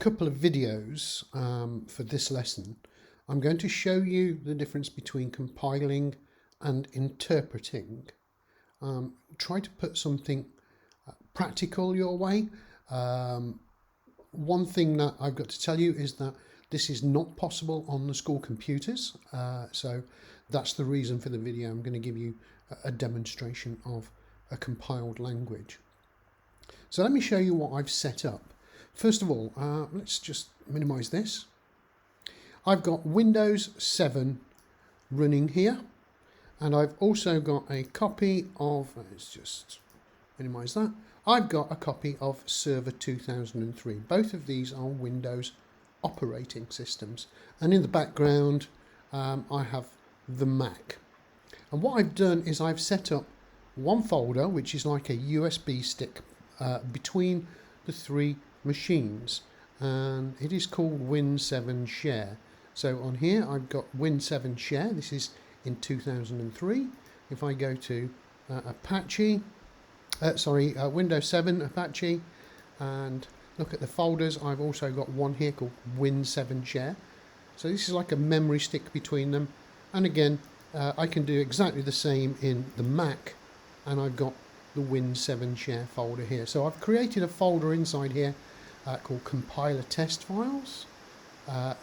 couple of videos for this lesson, I'm going to show you the difference between compiling and interpreting. Try to put something practical your way. One thing that I've got to tell you is that this is not possible on the school computers, so that's the reason for the video. I'm going to give you a demonstration of a compiled language. So let me show you what I've set up. First of all, let's just minimize this. I've got Windows 7 running here, and I've also got a copy of, let's just minimize that. I've got a copy of Server 2003. Both of these are Windows operating systems, and in the background I have the Mac. And what I've done is I've set up one folder which is like a USB stick between the three machines, and it is called Win7 Share. So on here I've got Win7 Share. This is in 2003. If I go to Windows 7 Apache and look at the folders, I've also got one here called Win7 Share. So this is like a memory stick between them, and again I can do exactly the same in the Mac, and I've got the Win7 Share folder here. So I've created a folder inside here called compiler test files,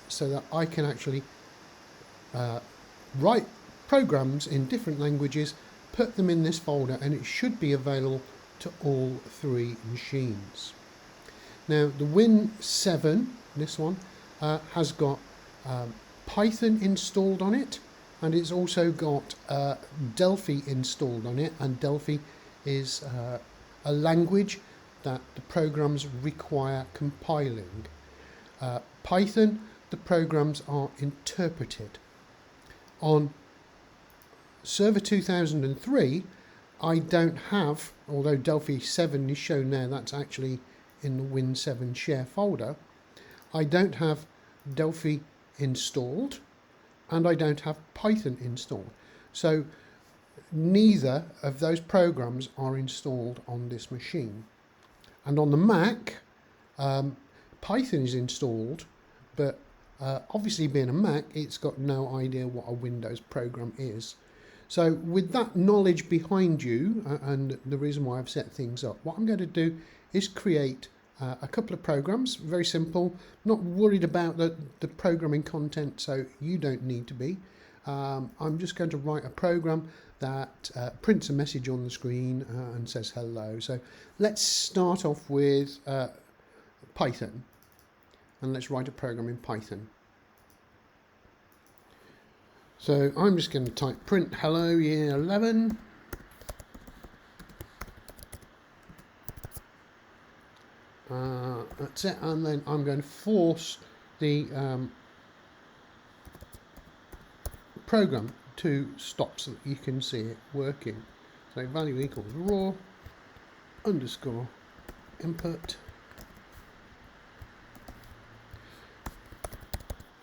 so that I can actually write programs in different languages, put them in this folder, and it should be available to all three machines. Now the Win7, this one, has got Python installed on it, and it's also got Delphi installed on it, and Delphi is a language that the programs require compiling. Python, the programs are interpreted. On Server 2003, I don't have, although Delphi 7 is shown there, that's actually in the Win7 Share folder, I don't have Delphi installed, and I don't have Python installed. So neither of those programs are installed on this machine. And on the Mac, Python is installed, but obviously being a Mac, it's got no idea what a Windows program is. So with that knowledge behind you, and the reason why I've set things up, what I'm going to do is create a couple of programs, very simple. Not worried about the programming content, so you don't need to be. I'm just going to write a program that prints a message on the screen and says hello. So let's start off with Python, and let's write a program in Python. So I'm just going to type print hello year 11. That's it, and then I'm going to force the program to stop so that you can see it working. So value equals raw underscore input,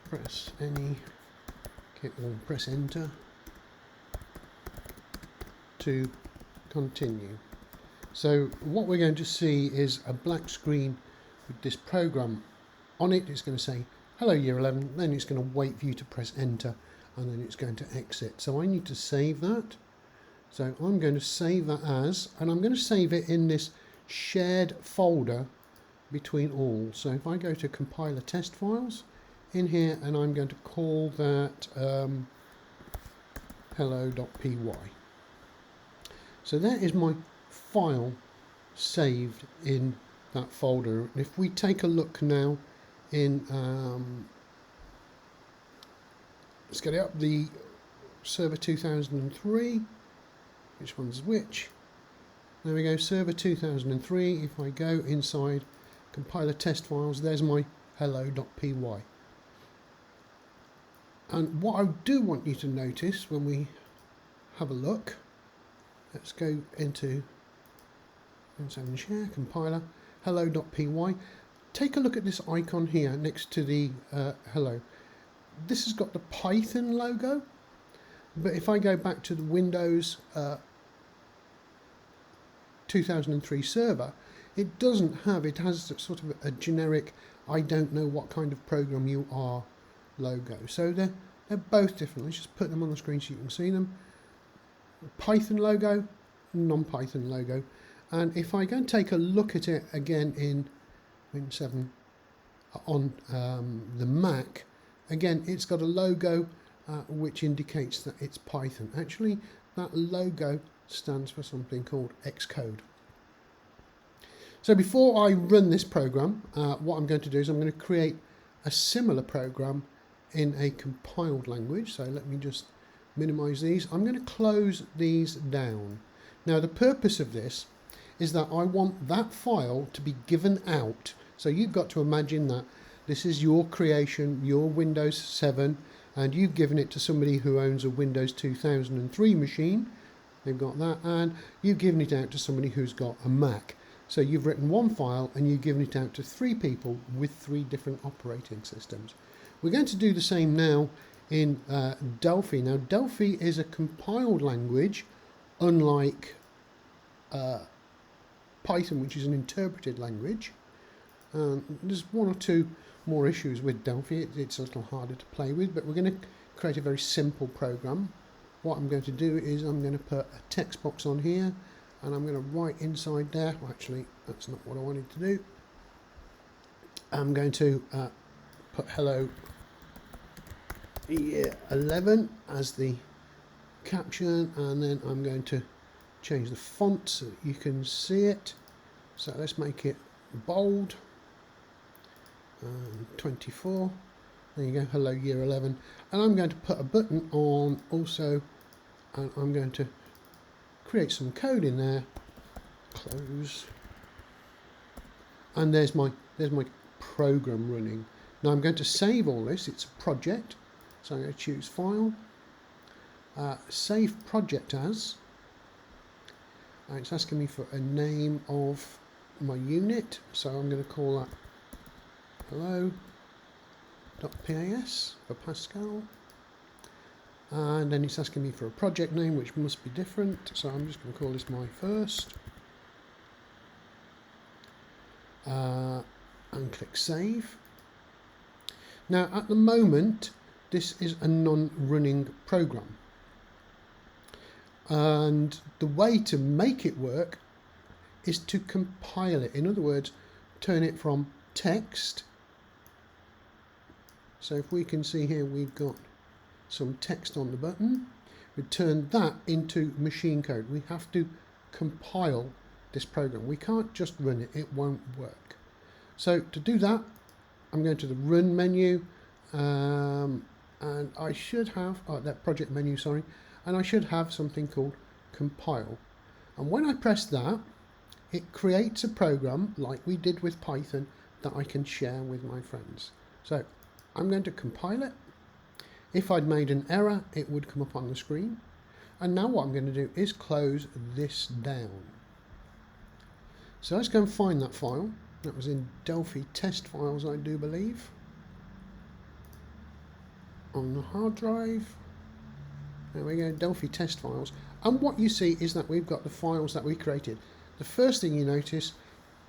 press any, okay, or press enter to continue. So what we're going to see is a black screen with this program on it. It's going to say hello year 11, then it's going to wait for you to press enter, and then it's going to exit. So I need to save that. So I'm going to save that as, and I'm going to save it in this shared folder between all. So if I go to compiler test files in here, and I'm going to call that hello.py. So that is my file saved in that folder. And if we take a look now in let's get it up, the Server 2003, which one's which? There we go, Server 2003. If I go inside compiler test files, there's my hello.py. And what I do want you to notice when we have a look, let's go into Win7 Share, compiler, hello.py. Take a look at this icon here next to the hello. This has got the Python logo, but if I go back to the Windows 2003 server, it doesn't have, it has sort of a generic I don't know what kind of program you are logo. So they're both different. Let's just put them on the screen so you can see them. Python logo, non-Python logo. And if I go and take a look at it again in Win 7 on the Mac, again, it's got a logo which indicates that it's Python. Actually, that logo stands for something called Xcode. So before I run this program, what I'm going to do is I'm going to create a similar program in a compiled language. So let me just minimize these. I'm going to close these down. Now the purpose of this is that I want that file to be given out. So you've got to imagine that this is your creation, your Windows 7, and you've given it to somebody who owns a Windows 2003 machine. They've got that, and you've given it out to somebody who's got a Mac. So you've written one file and you've given it out to 3 people with 3 different operating systems. We're going to do the same now in Delphi. Now Delphi is a compiled language, unlike Python, which is an interpreted language. There's 1 or 2 more issues with Delphi. It's a little harder to play with, but we're going to create a very simple program. What I'm going to do is I'm going to put a text box on here, and I'm going to write inside there. Well, actually, that's not what I wanted to do. I'm going to put hello year 11 as the caption, and then I'm going to change the font so that you can see it. So let's make it bold. 24. There you go, hello year 11. And I'm going to put a button on also, and I'm going to create some code in there. Close. And there's my program running. Now I'm going to save all this. It's a project. So I'm going to choose File, Save Project As. And it's asking me for a name of my unit. So I'm going to call that hello.pas for Pascal. And then it's asking me for a project name, which must be different. So I'm just going to call this my first. And click Save. Now at the moment, this is a non-running program. And the way to make it work is to compile it. In other words, turn it from text. So if we can see here, we've got some text on the button. We turn that into machine code. We have to compile this program. We can't just run it, it won't work. So to do that, I'm going to the Run menu, and I should have, that project menu, sorry, and I should have something called compile. And when I press that, it creates a program like we did with Python that I can share with my friends. So I'm going to compile it. If I'd made an error, it would come up on the screen. And now what I'm going to do is close this down. So let's go and find that file. That was in Delphi test files, I do believe. On the hard drive. There we go, Delphi test files. And what you see is that we've got the files that we created. The first thing you notice,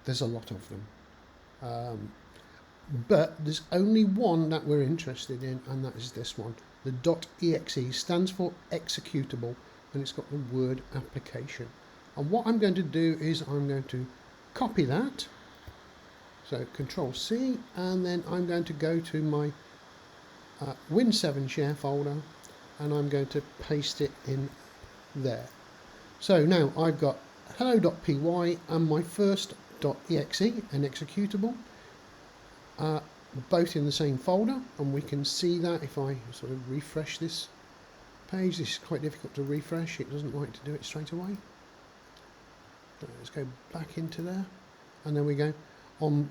there's a lot of them. But there's only one that we're interested in, and that is this one. The .exe stands for executable, and it's got the word application. And what I'm going to do is I'm going to copy that. So Control C, and then I'm going to go to my Win7 share folder, and I'm going to paste it in there. So now I've got hello.py and my first .exe, an executable, both in the same folder, and we can see that if I sort of refresh this page. This is quite difficult to refresh, it doesn't like to do it straight away. Let's go back into there, and there we go. On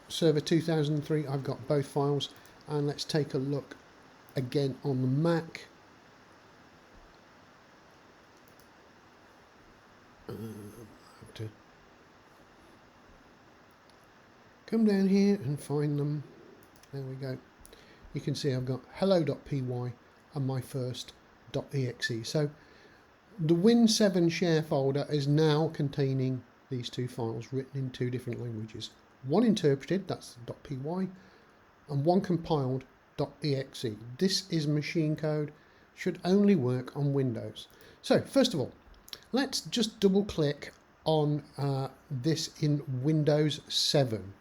server 2003 I've got both files, and let's take a look again on the Mac. I have to come down here and find them. There we go. You can see I've got hello.py and my first .exe. So the Win7 share folder is now containing these two files written in 2 different languages. one interpreted, that's .py, and one compiled.exe. This is machine code, should only work on Windows. So first of all, let's just double click on this in Windows 7.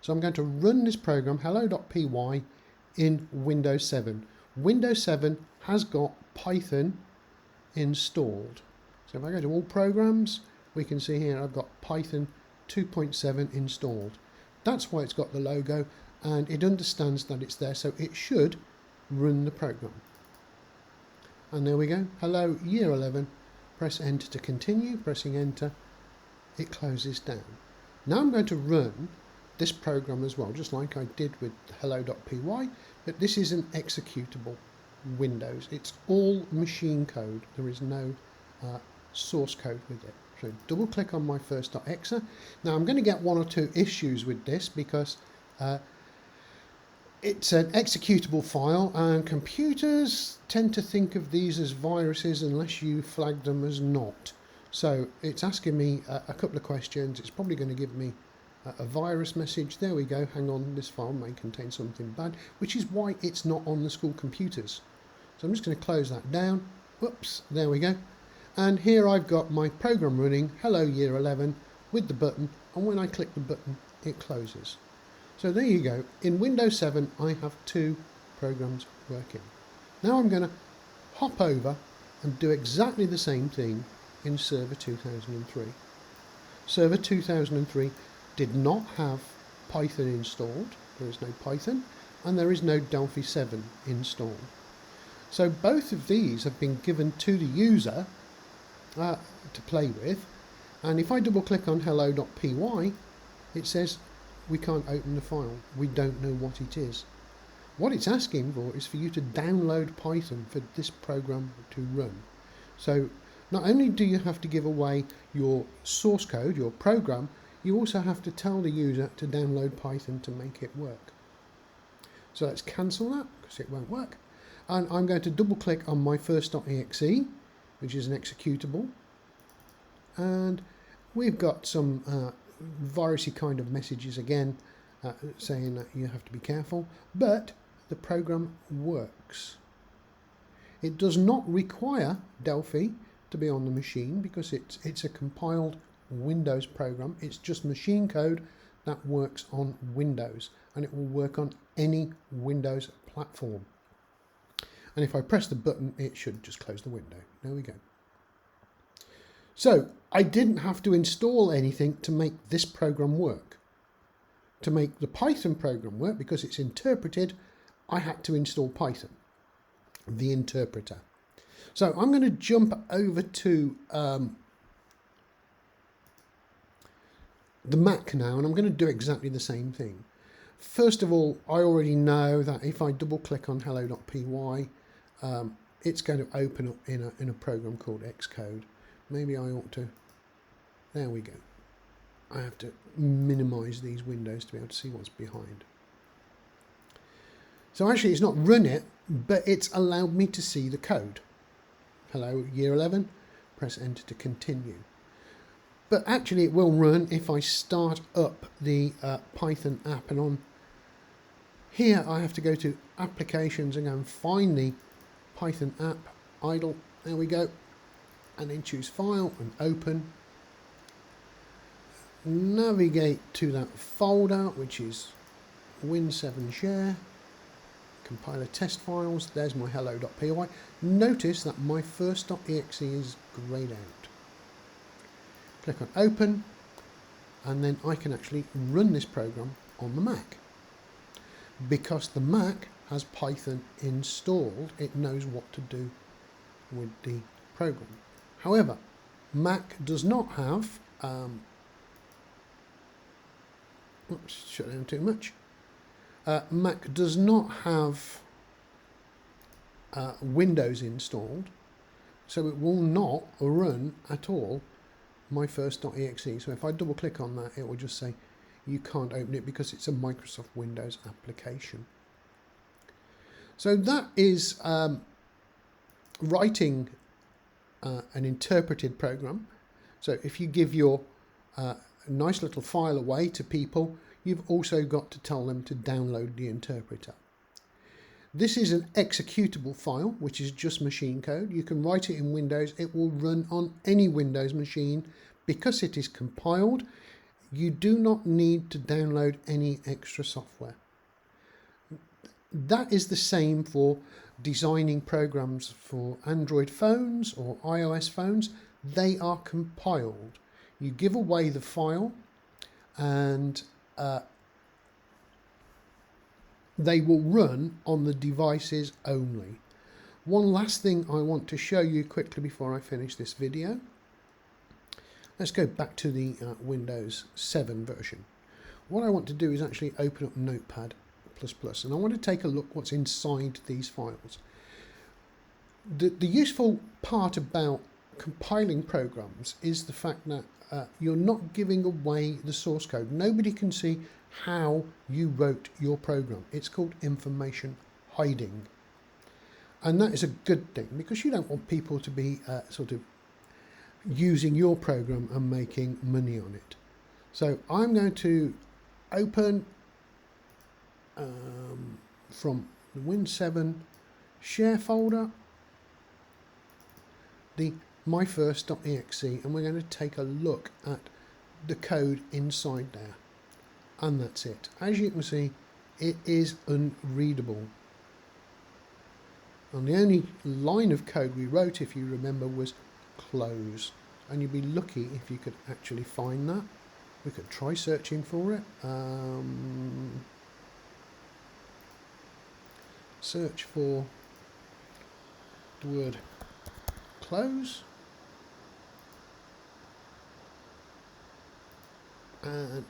So I'm going to run this program, hello.py, in Windows 7. Windows 7 has got Python installed. So if I go to all programs, we can see here I've got Python 2.7 installed. That's why it's got the logo, and it understands that it's there, so it should run the program. And there we go, hello year 11, press enter to continue, pressing enter, it closes down. Now I'm going to run this program as well, just like I did with hello.py, but this is an executable Windows. It's all machine code, there is no source code with it. So double click on my first.exe. Now I'm going to get one or two issues with this because it's an executable file, and computers tend to think of these as viruses unless you flag them as not. So it's asking me a couple of questions. It's probably going to give me a virus message. There we go, hang on, this file may contain something bad, which is why it's not on the school computers. So I'm just going to close that down. Whoops, there we go. And here I've got my program running, hello year 11, with the button, and when I click the button, it closes. So there you go. In Windows 7, I have two programs working. Now I'm going to hop over and do exactly the same thing in Server 2003. Server 2003 did not have Python installed. There is no Python, and there is no Delphi 7 installed. So both of these have been given to the user to play with, and if I double click on hello.py, it says we can't open the file, we don't know what it is. What it's asking for is for you to download Python for this program to run. So not only do you have to give away your source code, your program, you also have to tell the user to download Python to make it work. So let's cancel that because it won't work. And I'm going to double click on my first.exe, which is an executable. And we've got some virusy kind of messages again, saying that you have to be careful, but the program works. It does not require Delphi to be on the machine because it's a compiled Windows program. It's just machine code that works on Windows, and it will work on any Windows platform. And if I press the button, it should just close the window. There we go. So I didn't have to install anything to make this program work. To make the Python program work, because it's interpreted, I had to install Python, the interpreter. So I'm going to jump over to the Mac now, and I'm going to do exactly the same thing. First of all, I already know that if I double click on hello.py, it's going to open up in a program called Xcode. Maybe I ought to, there we go. I have to minimize these windows to be able to see what's behind. So actually it's not run it, but it's allowed me to see the code. Hello, year 11, press enter to continue. But actually it will run if I start up the Python app, and on here I have to go to applications and go and find the Python app, idle, there we go, and then choose file and open. Navigate to that folder, which is Win7 share, compiler test files, there's my hello.py. Notice that my first.exe is grayed out. Click on open, and then I can actually run this program on the Mac. Because the Mac has Python installed, it knows what to do with the program. However, Mac does not have, oops, shut down too much. Mac does not have Windows installed, so it will not run at all my first.exe. So if I double click on that, it will just say you can't open it because it's a Microsoft Windows application. So that is writing an interpreted program. So if you give your nice little file away to people, you've also got to tell them to download the interpreter. This is an executable file, which is just machine code. You can write it in Windows. It will run on any Windows machine. Because it is compiled, you do not need to download any extra software. That is the same for designing programs for Android phones or iOS phones. They are compiled. You give away the file and they will run on the devices only. One last thing I want to show you quickly before I finish this video. Let's go back to the Windows 7 version. What I want to do is actually open up Notepad++, and I want to take a look what's inside these files. The useful part about compiling programs is the fact that you're not giving away the source code. Nobody can see how you wrote your program. It's called information hiding. And that is a good thing, because you don't want people to be sort of using your program and making money on it. So I'm going to open from the Win7 share folder the myfirst.exe, and we're going to take a look at the code inside there. And that's it. As you can see, it is unreadable. And the only line of code we wrote, if you remember, was close. And you'd be lucky if you could actually find that. We could try searching for it. Search for the word close. And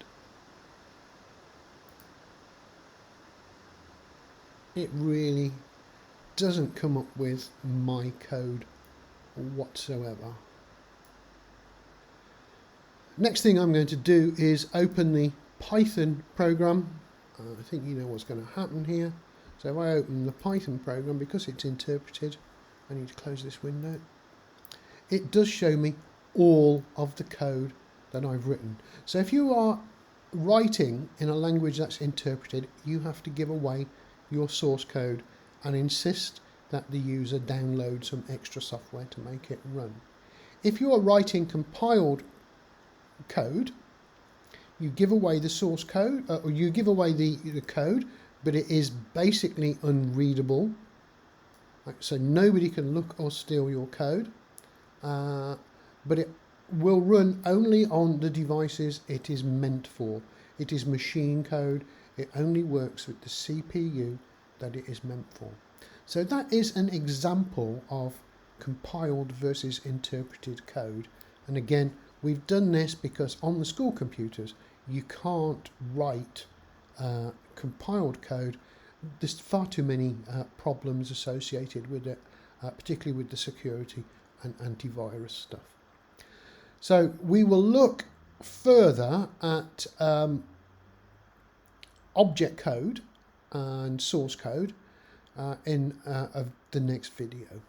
it really doesn't come up with my code whatsoever. Next thing I'm going to do is open the Python program. I think you know what's going to happen here. So if I open the Python program, because it's interpreted, I need to close this window. It does show me all of the code that I've written. So if you are writing in a language that's interpreted, you have to give away your source code and insist that the user download some extra software to make it run. If you are writing compiled code, you give away the source code, or you give away the code, but it is basically unreadable. So nobody can look or steal your code, but it will run only on the devices it is meant for. It is machine code. It only works with the CPU that it is meant for. So that is an example of compiled versus interpreted code. And again, we've done this because on the school computers, you can't write compiled code. There's far too many problems associated with it, particularly with the security and antivirus stuff. So we will look further at object code and source code in the next video.